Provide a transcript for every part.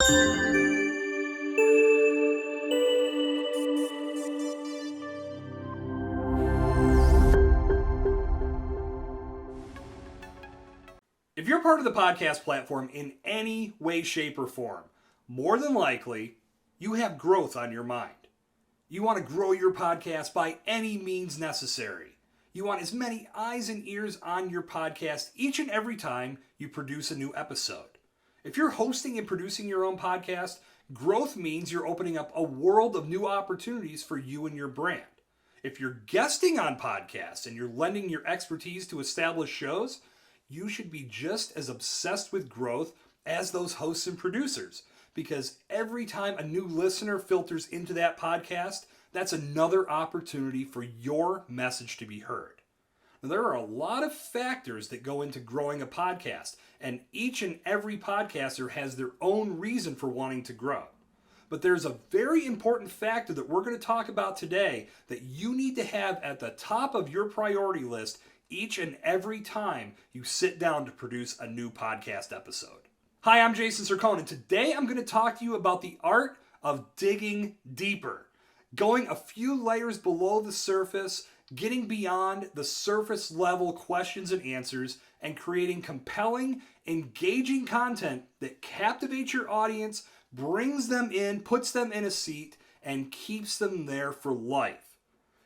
If you're part of the podcast platform in any way, shape, or form, more than likely, you have growth on your mind. You want to grow your podcast by any means necessary. You want as many eyes and ears on your podcast each and every time you produce a new episode. If you're hosting and producing your own podcast, growth means you're opening up a world of new opportunities for you and your brand. If you're guesting on podcasts and you're lending your expertise to established shows, you should be just as obsessed with growth as those hosts and producers, because every time a new listener filters into that podcast, that's another opportunity for your message to be heard. Now, there are a lot of factors that go into growing a podcast, and each and every podcaster has their own reason for wanting to grow. But there's a very important factor that we're going to talk about today that you need to have at the top of your priority list each and every time you sit down to produce a new podcast episode. Hi, I'm Jason Cercone, and today I'm going to talk to you about the art of digging deeper, going a few layers below the surface, getting beyond the surface level questions and answers, and creating compelling, engaging content that captivates your audience, brings them in, puts them in a seat, and keeps them there for life.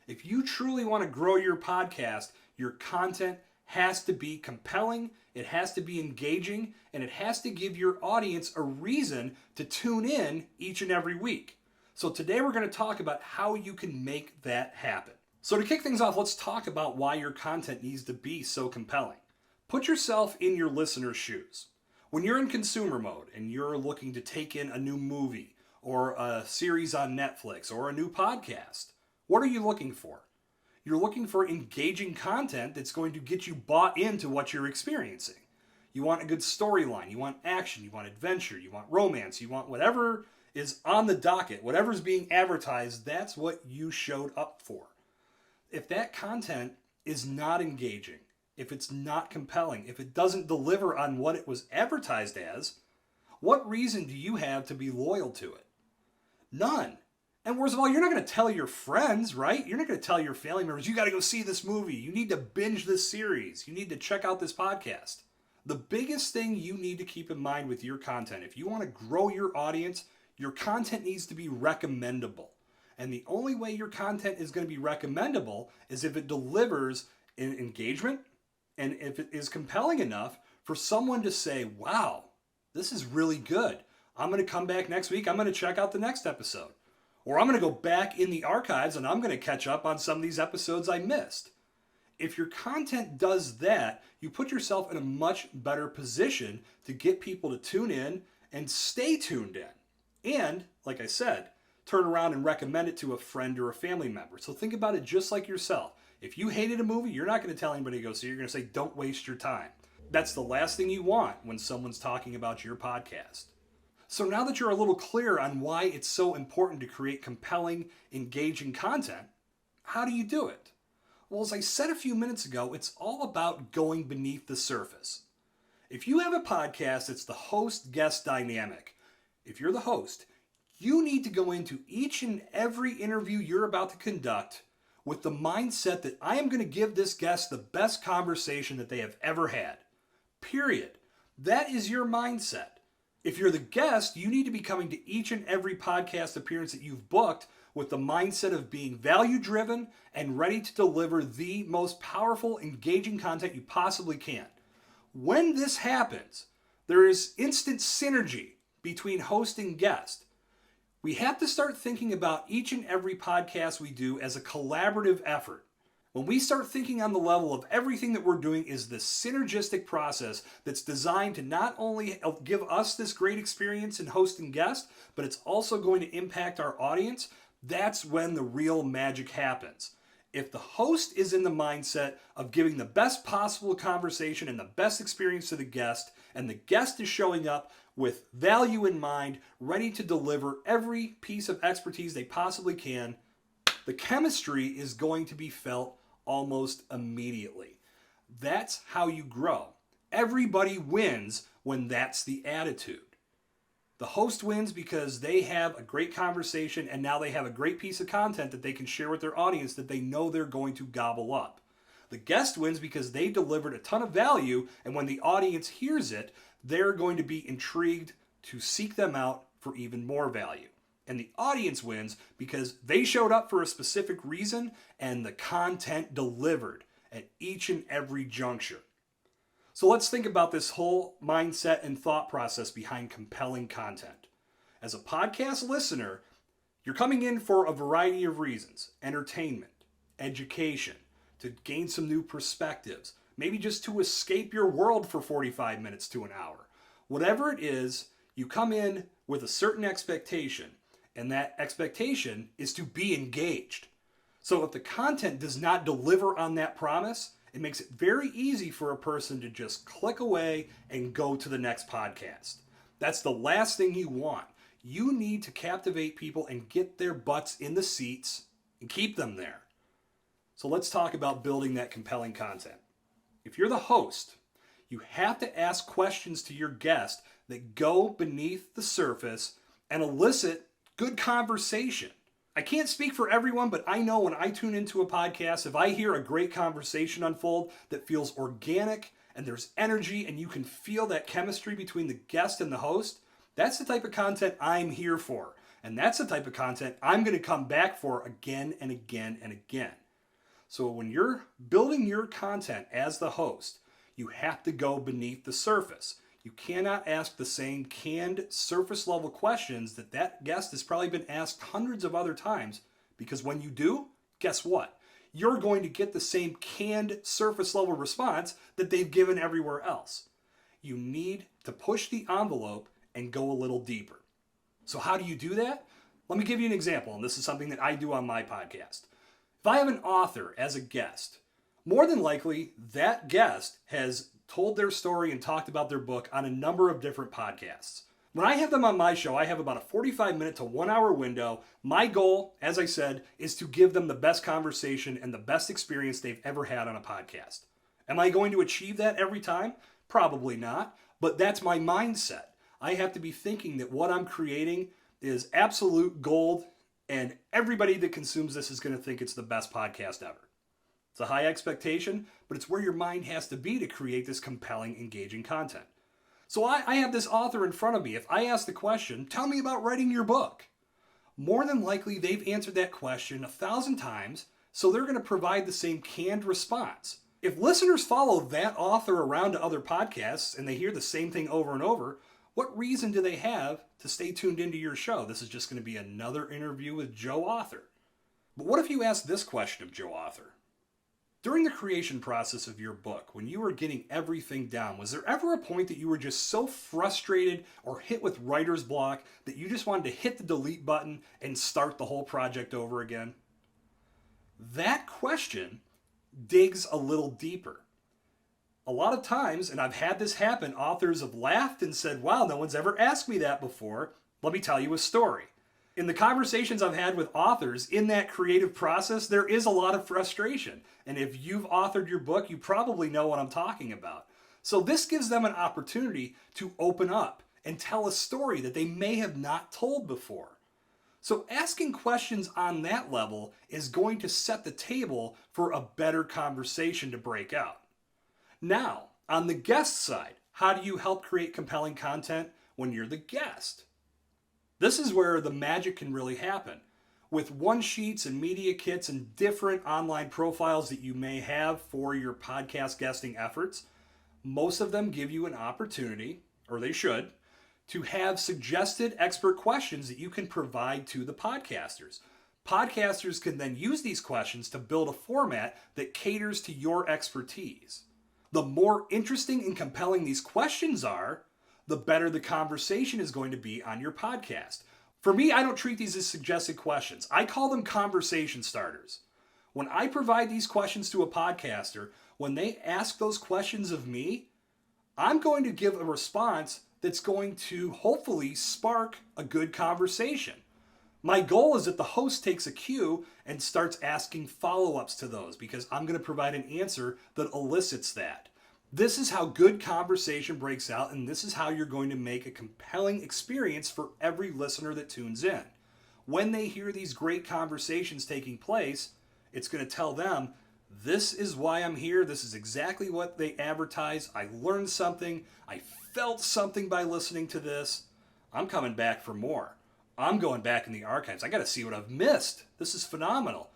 If you truly want to grow your podcast, your content has to be compelling, it has to be engaging, and it has to give your audience a reason to tune in each and every week. So today we're going to talk about how you can make that happen. So to kick things off, let's talk about why your content needs to be so compelling. Put yourself in your listener's shoes. When you're in consumer mode and you're looking to take in a new movie or a series on Netflix or a new podcast, what are you looking for? You're looking for engaging content that's going to get you bought into what you're experiencing. You want a good storyline, you want action, you want adventure, you want romance, you want whatever is on the docket, whatever's being advertised, that's what you showed up for. If that content is not engaging, if it's not compelling, if it doesn't deliver on what it was advertised as, what reason do you have to be loyal to it? None. And worst of all, you're not going to tell your friends, right? You're not going to tell your family members, you got to go see this movie. You need to binge this series. You need to check out this podcast. The biggest thing you need to keep in mind with your content, if you want to grow your audience, your content needs to be recommendable. And the only way your content is going to be recommendable is if it delivers in engagement and if it is compelling enough for someone to say, wow, this is really good. I'm going to come back next week. I'm going to check out the next episode. Or I'm going to go back in the archives and I'm going to catch up on some of these episodes I missed. If your content does that, you put yourself in a much better position to get people to tune in and stay tuned in. And, like I said, turn around and recommend it to a friend or a family member. So think about it just like yourself. If you hated a movie, you're not going to tell anybody to go see it. You're going to say, don't waste your time. That's the last thing you want when someone's talking about your podcast. So now that you're a little clear on why it's so important to create compelling, engaging content, how do you do it? Well, as I said a few minutes ago, it's all about going beneath the surface. If you have a podcast, it's the host-guest dynamic. If you're the host, you need to go into each and every interview you're about to conduct with the mindset that I am going to give this guest the best conversation that they have ever had. Period. That is your mindset. If you're the guest, you need to be coming to each and every podcast appearance that you've booked with the mindset of being value-driven and ready to deliver the most powerful, engaging content you possibly can. When this happens, there is instant synergy between host and guest. We have to start thinking about each and every podcast we do as a collaborative effort. When we start thinking on the level of everything that we're doing is this synergistic process that's designed to not only give us this great experience in host and guest, but it's also going to impact our audience, that's when the real magic happens. If the host is in the mindset of giving the best possible conversation and the best experience to the guest, and the guest is showing up with value in mind, ready to deliver every piece of expertise they possibly can, the chemistry is going to be felt almost immediately. That's how you grow. Everybody wins when that's the attitude. The host wins because they have a great conversation and now they have a great piece of content that they can share with their audience that they know they're going to gobble up. The guest wins because they delivered a ton of value, and when the audience hears it, they're going to be intrigued to seek them out for even more value. And the audience wins because they showed up for a specific reason and the content delivered at each and every juncture. So let's think about this whole mindset and thought process behind compelling content. As a podcast listener, you're coming in for a variety of reasons: entertainment, education, to gain some new perspectives, maybe just to escape your world for 45 minutes to an hour. Whatever it is, you come in with a certain expectation, and that expectation is to be engaged. So if the content does not deliver on that promise, it makes it very easy for a person to just click away and go to the next podcast. That's the last thing you want. You need to captivate people and get their butts in the seats and keep them there. So let's talk about building that compelling content. If you're the host, you have to ask questions to your guest that go beneath the surface and elicit good conversation. I can't speak for everyone, but I know when I tune into a podcast, if I hear a great conversation unfold that feels organic and there's energy and you can feel that chemistry between the guest and the host, that's the type of content I'm here for. And that's the type of content I'm going to come back for again and again and again. So when you're building your content as the host, you have to go beneath the surface. You cannot ask the same canned surface level questions that guest has probably been asked hundreds of other times, because when you do, guess what? You're going to get the same canned surface level response that they've given everywhere else. You need to push the envelope and go a little deeper. So how do you do that? Let me give you an example, and this is something that I do on my podcast. If I have an author as a guest, more than likely that guest has told their story and talked about their book on a number of different podcasts. When I have them on my show, I have about a 45-minute to 1 hour window. My goal, as I said, is to give them the best conversation and the best experience they've ever had on a podcast. Am I going to achieve that every time? Probably not, but that's my mindset. I have to be thinking that what I'm creating is absolute gold, and everybody that consumes this is going to think it's the best podcast ever. It's a high expectation, but it's where your mind has to be to create this compelling, engaging content. So I have this author in front of me. If I ask the question, tell me about writing your book, more than likely they've answered that question 1,000 times, so they're going to provide the same canned response. If listeners follow that author around to other podcasts and they hear the same thing over and over, what reason do they have to stay tuned into your show? This is just going to be another interview with Joe Author. But what if you ask this question of Joe Author? During the creation process of your book, when you were getting everything down, was there ever a point that you were just so frustrated or hit with writer's block that you just wanted to hit the delete button and start the whole project over again? That question digs a little deeper. A lot of times, and I've had this happen, authors have laughed and said, wow, no one's ever asked me that before. Let me tell you a story. In the conversations I've had with authors in that creative process, there is a lot of frustration. And if you've authored your book, you probably know what I'm talking about. So this gives them an opportunity to open up and tell a story that they may have not told before. So asking questions on that level is going to set the table for a better conversation to break out. Now, on the guest side, how do you help create compelling content when you're the guest? This is where the magic can really happen. With one-sheets and media kits and different online profiles that you may have for your podcast guesting efforts, most of them give you an opportunity, or they should, to have suggested expert questions that you can provide to the podcasters. Podcasters can then use these questions to build a format that caters to your expertise. The more interesting and compelling these questions are, the better the conversation is going to be on your podcast. For me, I don't treat these as suggested questions. I call them conversation starters. When I provide these questions to a podcaster, when they ask those questions of me, I'm going to give a response that's going to hopefully spark a good conversation. My goal is that the host takes a cue and starts asking follow-ups to those, because I'm going to provide an answer that elicits that. This is how good conversation breaks out, and this is how you're going to make a compelling experience for every listener that tunes in. When they hear these great conversations taking place, it's going to tell them, this is why I'm here. This is exactly what they advertise. I learned something. I felt something by listening to this. I'm coming back for more. I'm going back in the archives. I got to see what I've missed. This is phenomenal.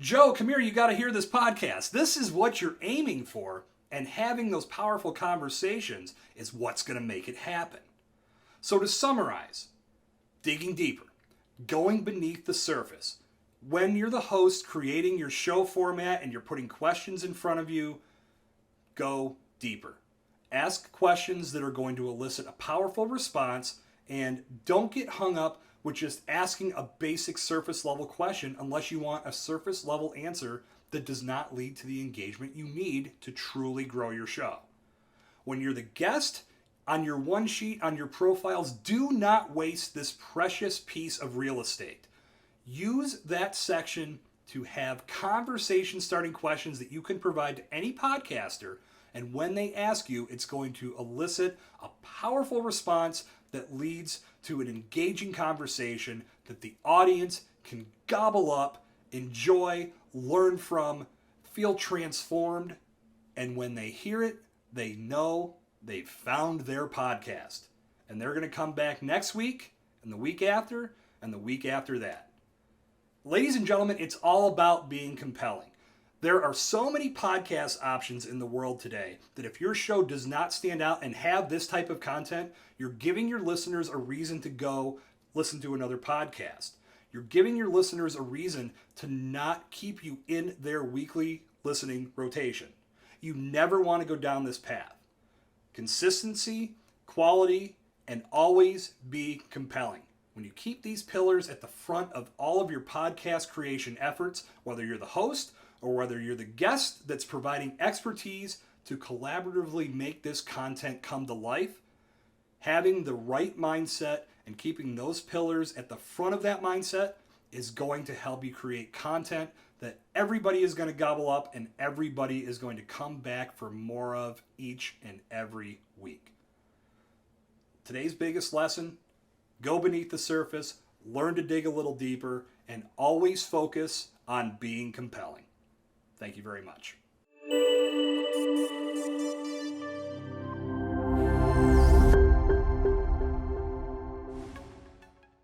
Joe, come here. You got to hear this podcast. This is what you're aiming for. And having those powerful conversations is what's going to make it happen. So to summarize, digging deeper, going beneath the surface. When you're the host creating your show format and you're putting questions in front of you, go deeper. Ask questions that are going to elicit a powerful response, and don't get hung up with just asking a basic surface level question unless you want a surface level answer that does not lead to the engagement you need to truly grow your show. When you're the guest, on your one sheet, on your profiles, do not waste this precious piece of real estate. Use that section to have conversation starting questions that you can provide to any podcaster, and when they ask you, it's going to elicit a powerful response that leads to an engaging conversation that the audience can gobble up, enjoy, learn from, feel transformed, and when they hear it, they know they've found their podcast. And they're going to come back next week, and the week after, and the week after that. Ladies and gentlemen, it's all about being compelling. There are so many podcast options in the world today that if your show does not stand out and have this type of content, you're giving your listeners a reason to go listen to another podcast. You're giving your listeners a reason to not keep you in their weekly listening rotation. You never want to go down this path. Consistency, quality, and always be compelling. When you keep these pillars at the front of all of your podcast creation efforts, whether you're the host or whether you're the guest that's providing expertise to collaboratively make this content come to life, having the right mindset and keeping those pillars at the front of that mindset is going to help you create content that everybody is going to gobble up and everybody is going to come back for more of each and every week. Today's biggest lesson: go beneath the surface, learn to dig a little deeper, and always focus on being compelling. Thank you very much.